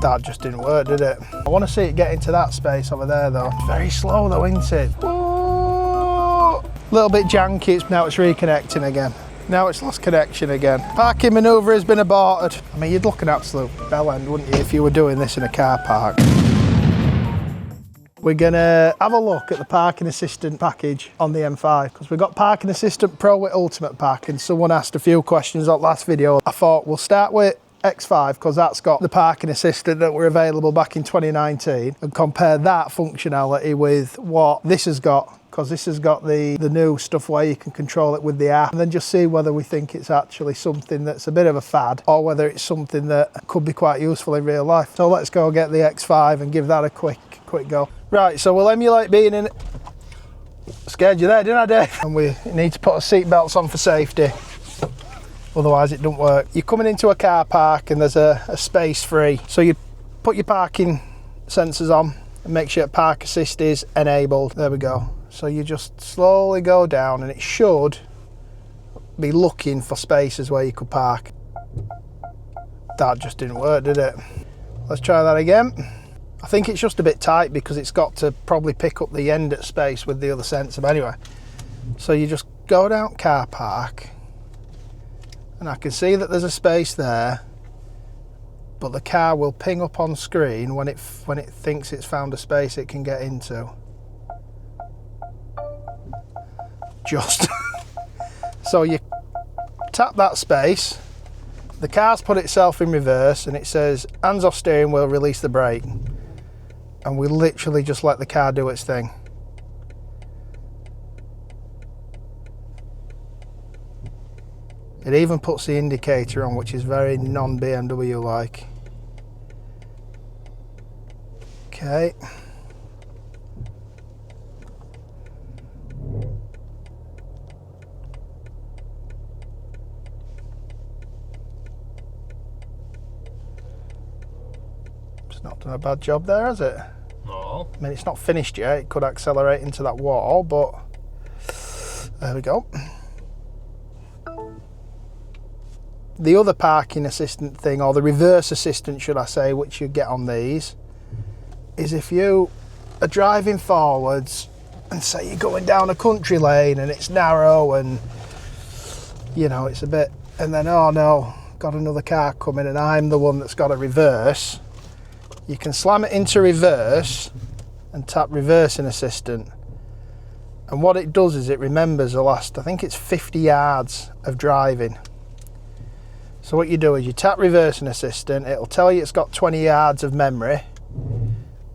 That just didn't work, did it? I want to see it get into that space over there though. It's very slow though, isn't it? Whoa! A little bit janky, now it's reconnecting again. Now it's lost connection again. Parking manoeuvre has been aborted. I mean, you'd look an absolute bell end, wouldn't you, if you were doing this in a car park. We're gonna have a look at the parking assistant package on the M5 because we've got Parking Assistant Pro with Ultimate Pack, and someone asked a few questions on last video. I thought we'll start with X5 because that's got the parking assistant that were available back in 2019 and compare that functionality with what this has got, because this has got the new stuff where you can control it with the app, and then just see whether we think it's actually something that's a bit of a fad or whether it's something that could be quite useful in real life. So let's go get the X5 and give that a quick go. Right, so we'll emulate being in it. Scared you there, didn't I, Dave? And we need to put our seat belts on for safety, otherwise it don't work. You're coming into a car park and there's a space free, so you put your parking sensors on and make sure Park Assist is enabled. There we go. So you just slowly go down and it should be looking for spaces where you could park. That just didn't work, did it? Let's try that again. I think it's just a bit tight because it's got to probably pick up the end at space with the other sensor. But anyway, so you just go down car park and I can see that there's a space there, but the car will ping up on screen when it thinks it's found a space it can get into. Just so you tap that space, the car's put itself in reverse and it says hands off steering wheel, release the brake, and we literally just let the car do its thing. It even puts the indicator on, which is very non-BMW like. Okay. Not done a bad job there, has it? No. I mean, it's not finished yet. It could accelerate into that wall, but there we go. The other parking assistant thing, or the reverse assistant, should I say, which you get on these, is if you are driving forwards and say you're going down a country lane and it's narrow and, you know, it's a bit, and then, oh no, got another car coming and I'm the one that's got a reverse. You can slam it into reverse and tap reversing assistant, and what it does is it remembers the last, I think it's 50 yards of driving. So what you do is you tap reversing assistant, it'll tell you it's got 20 yards of memory,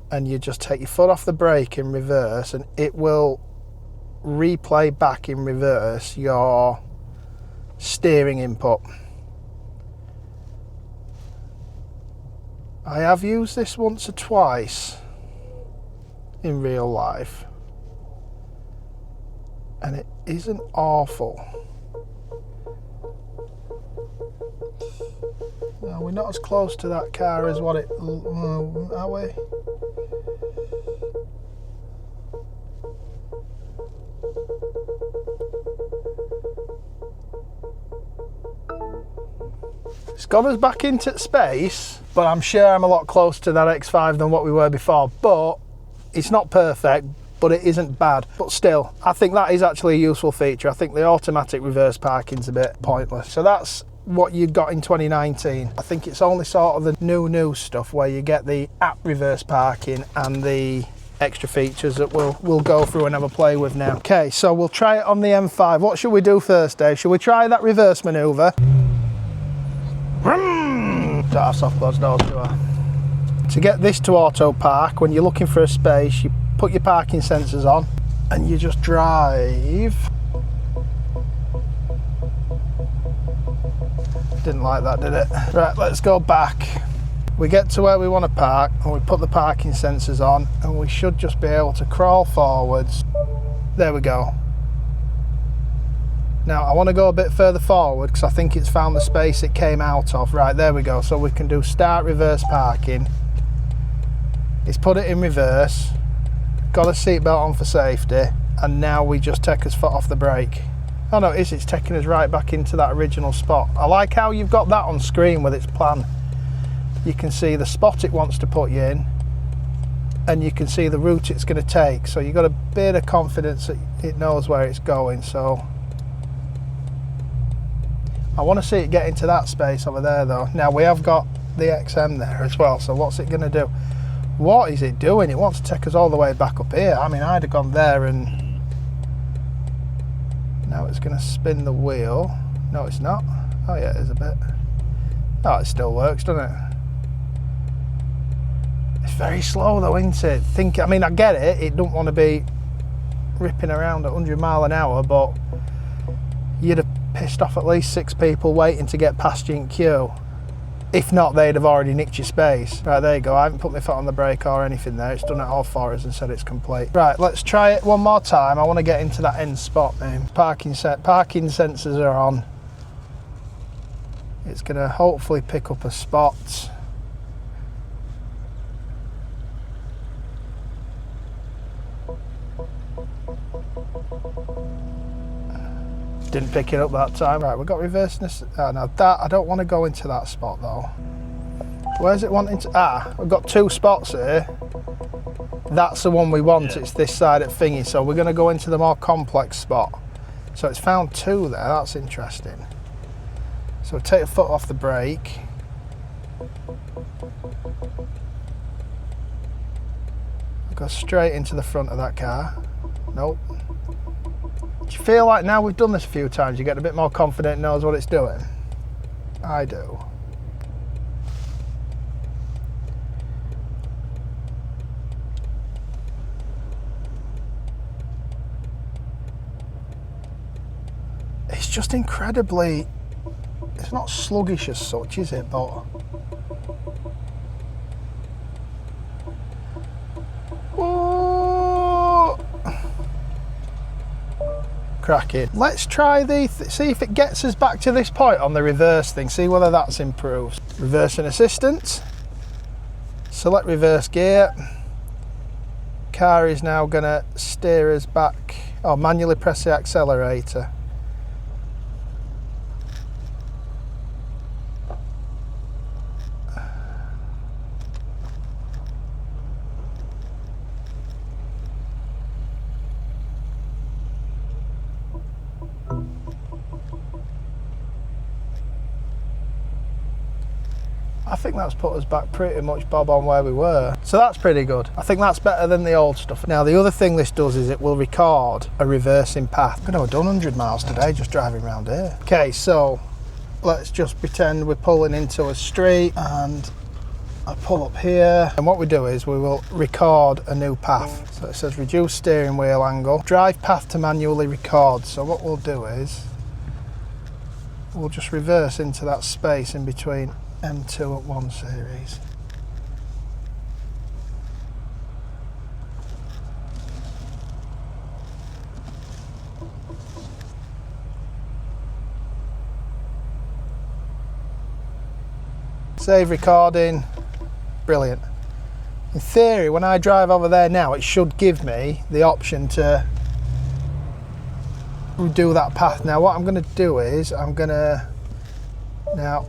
and you just take your foot off the brake in reverse and it will replay back in reverse your steering input. I have used this once or twice in real life and it isn't awful. No, we're not as close to that car as what it, are we? It's got us back into space, but I'm sure I'm a lot closer to that X5 than what we were before. But it's not perfect, but it isn't bad. But still, I think that is actually a useful feature. I think the automatic reverse parking's a bit pointless. So that's what you got in 2019. I think it's only sort of the new stuff where you get the app reverse parking and the extra features that we'll go through and have a play with now. Okay, so we'll try it on the M5. What should we do first, Dave? Should we try that reverse manoeuvre? Don't have soft closed doors, do I? To get this to auto park, when you're looking for a space, you put your parking sensors on and you just drive. Didn't like that, did it? Right, let's go back. We get to where we want to park and we put the parking sensors on and we should just be able to crawl forwards. There we go. Now I want to go a bit further forward because I think it's found the space it came out of. Right, there we go. So we can do start reverse parking. It's put it in reverse, got a seatbelt on for safety, and now we just take his foot off the brake. Oh no, it's taking us right back into that original spot. I like how you've got that on screen with its plan. you can see the spot it wants to put you in, and you can see the route it's going to take. So you've got a bit of confidence that it knows where it's going. So I want to see it get into that space over there though. Now we have got the XM there as well, so what's it going to do? What is it doing? It wants to take us all the way back up here. I mean, I'd have gone there, and now it's going to spin the wheel. No, it's not. Oh yeah, it is a bit. Oh, it still works, doesn't it? It's very slow though, isn't it? I mean, I get it. It don't want to be ripping around at 100 mile an hour, but you'd have pissed off at least 6 people waiting to get past you in queue. If not, they'd have already nicked your space. Right, there you go. I haven't put my foot on the brake or anything there. It's done it all for us and said it's complete. Right, let's try it one more time. I want to get into that end spot now. Parking sensors are on. It's going to hopefully pick up a spot. Didn't pick it up that time. Right, we've got reverseness. Oh, no, that I don't want to go into that spot though. Where's it wanting to? We've got 2 spots here. That's the one we want. It's this side at thingy. So we're going to go into the more complex spot. So it's found 2 there. That's interesting. So take a foot off the brake. Go straight into the front of that car. Nope. Do you feel like now we've done this a few times, you get a bit more confident and knows what it's doing? I do. It's just incredibly, it's not sluggish as such, is it? But cracking. Let's try see if it gets us back to this point on the reverse thing, see whether that's improved. Reversing assistance, select reverse gear. Car is now going to steer us back, or manually press the accelerator. I think that's put us back pretty much bob on where we were. So that's pretty good. I think that's better than the old stuff. Now the other thing this does is it will record a reversing path. I'm going to have done 100 miles today just driving around here. Okay, so let's just pretend we're pulling into a street and I pull up here. And what we do is we will record a new path. So it says reduce steering wheel angle, drive path to manually record. So what we'll do is we'll just reverse into that space in between M2 at 1 series. Save recording. Brilliant. In theory, when I drive over there now, it should give me the option to do that path. Now what I'm going to do is now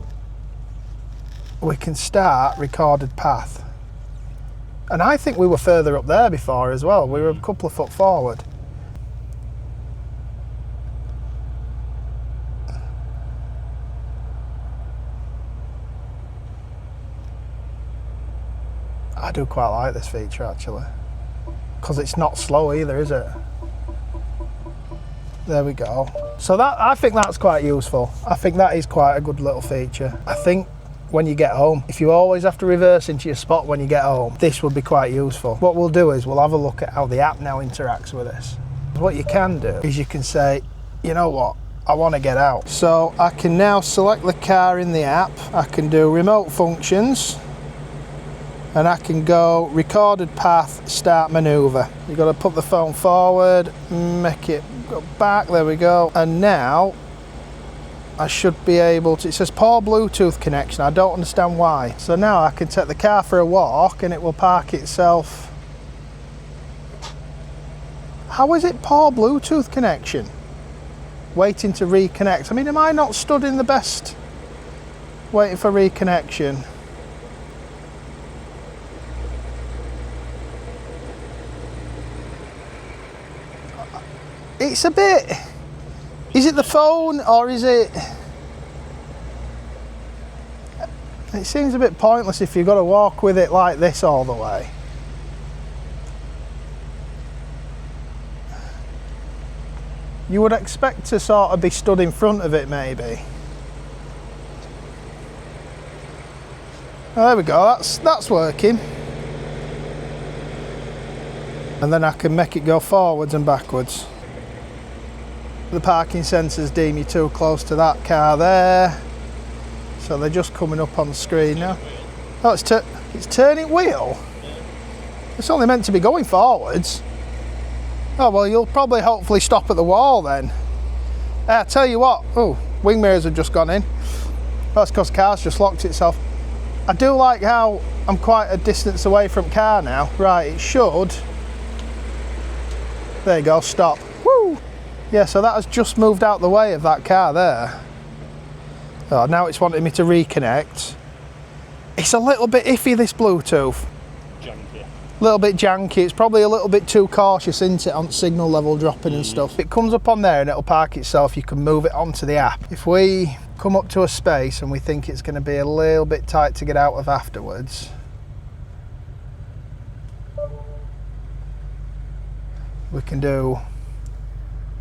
we can start recorded path. And I think we were further up there before as well. We were a couple of foot forward. I do quite like this feature actually, because it's not slow either, is it? There we go. So that, I think that's quite useful. I think that is quite a good little feature. I think when you get home, if you always have to reverse into your spot when you get home, this would be quite useful. What we'll do is we'll have a look at how the app now interacts with this. What you can do is you can say, you know what, I want to get out. So I can now select the car in the app. I can do remote functions, and I can go recorded path, start maneuver. You've got to put the phone forward, make it go back, there we go. And now I should be able to, it says poor Bluetooth connection, I don't understand why. So now I can take the car for a walk and it will park itself. How is it poor Bluetooth connection? Waiting to reconnect. I mean, am I not stood in the best waiting for reconnection? It's a bit, is it the phone or is it? It seems a bit pointless if you've got to walk with it like this all the way. You would expect to sort of be stood in front of it maybe. Oh, there we go, that's working. And then I can make it go forwards and backwards. The parking sensors deem you too close to that car there. So they're just coming up on the screen now. Oh, it's turning wheel? It's only meant to be going forwards. Oh, well, you'll probably hopefully stop at the wall then. I tell you what, oh, wing mirrors have just gone in. That's because car's just locked itself. I do like how I'm quite a distance away from car now. Right, it should. There you go, stop. Woo! Yeah, so that has just moved out the way of that car there. Oh, now it's wanting me to reconnect. It's a little bit iffy, this Bluetooth. Janky. A little bit janky. It's probably a little bit too cautious, isn't it, on signal level dropping and stuff. It comes up on there and it'll park itself. You can move it onto the app. If we come up to a space and we think it's going to be a little bit tight to get out of afterwards, we can do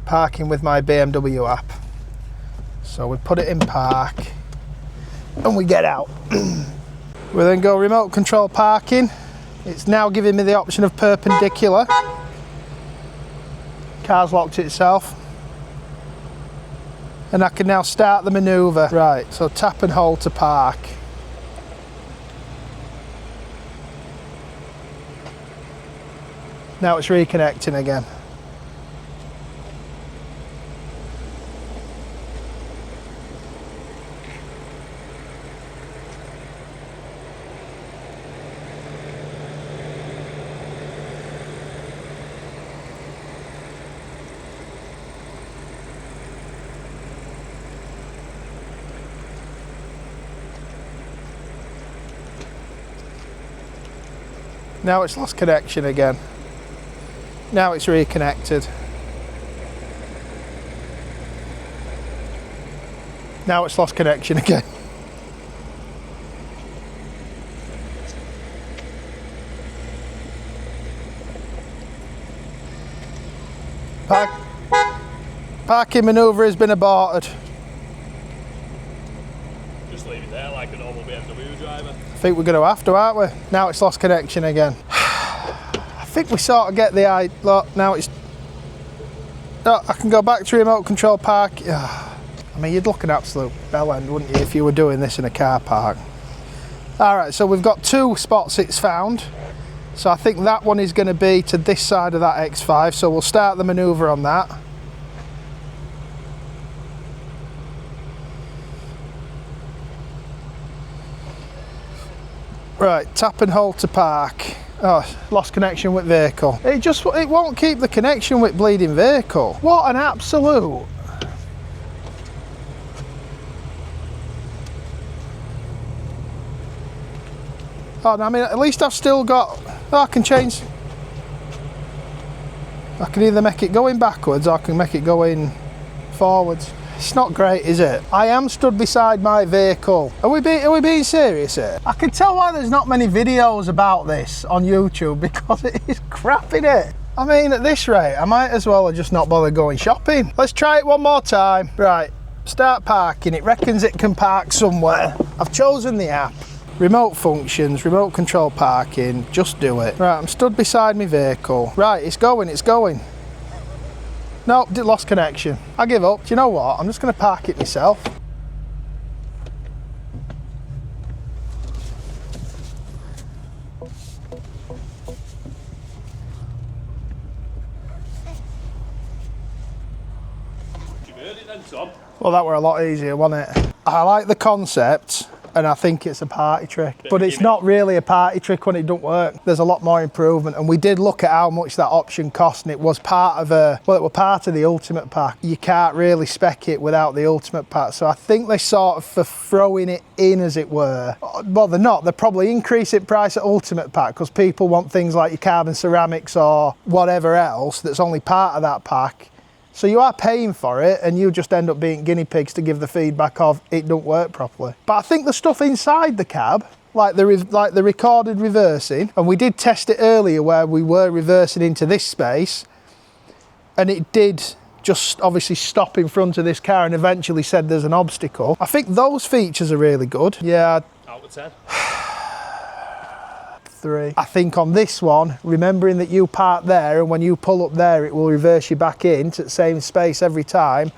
parking with my BMW app. So we put it in park and we get out. We then go remote control parking. It's now giving me the option of perpendicular. Car's locked itself. And I can now start the manoeuvre. Right, so tap and hold to park. Now it's reconnecting again. Now it's lost connection again. Now it's reconnected. Now it's lost connection again. Parking manoeuvre has been aborted. Just leave it there like a normal BMW driver. I think we're going to have to, aren't we? Now it's lost connection again. I think we sort of get the idea. Look, now it's... Oh, I can go back to remote control park. I mean, you'd look an absolute bell end, wouldn't you, if you were doing this in a car park. Alright, so we've got 2 spots it's found. So I think that one is going to be to this side of that X5. So we'll start the manoeuvre on that. Right, tap and hold to park. Oh, lost connection with vehicle. It won't keep the connection with bleeding vehicle. What an absolute... Oh, no, I mean, at least I've still got... Oh, I can change... I can either make it going backwards or I can make it going forwards. It's not great, is it? I am stood beside my vehicle. Are we being serious here? I can tell why there's not many videos about this on YouTube, because it is crap, innit? I mean, at this rate, I might as well have just not bothered going shopping. Let's try it one more time. Right, start parking. It reckons it can park somewhere. I've chosen the app. Remote functions, remote control parking, just do it. Right, I'm stood beside my vehicle. Right, it's going, it's going. Nope, lost connection. I give up. Do you know what? I'm just going to park it myself. You heard it then, Tom? Well, that were a lot easier, wasn't it? I like the concept. And I think it's a party trick, but it's not really a party trick when it don't work. There's a lot more improvement, and we did look at how much that option cost, and it was part of it was part of the Ultimate Pack. You can't really spec it without the Ultimate Pack, so I think they sort of, for throwing it in, as it were, well, they're not. They're probably increasing price at Ultimate Pack because people want things like your carbon ceramics or whatever else that's only part of that pack. So you are paying for it and you just end up being guinea pigs to give the feedback of it don't work properly. But I think the stuff inside the cab, like the recorded reversing, and we did test it earlier where we were reversing into this space and it did just obviously stop in front of this car and eventually said there's an obstacle. I think those features are really good. Yeah. Out of 10. 3. I think on this one, remembering that you park there and when you pull up there, it will reverse you back into the same space every time.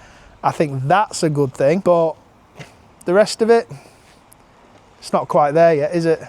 I think that's a good thing, but the rest of it, it's not quite there yet, is it?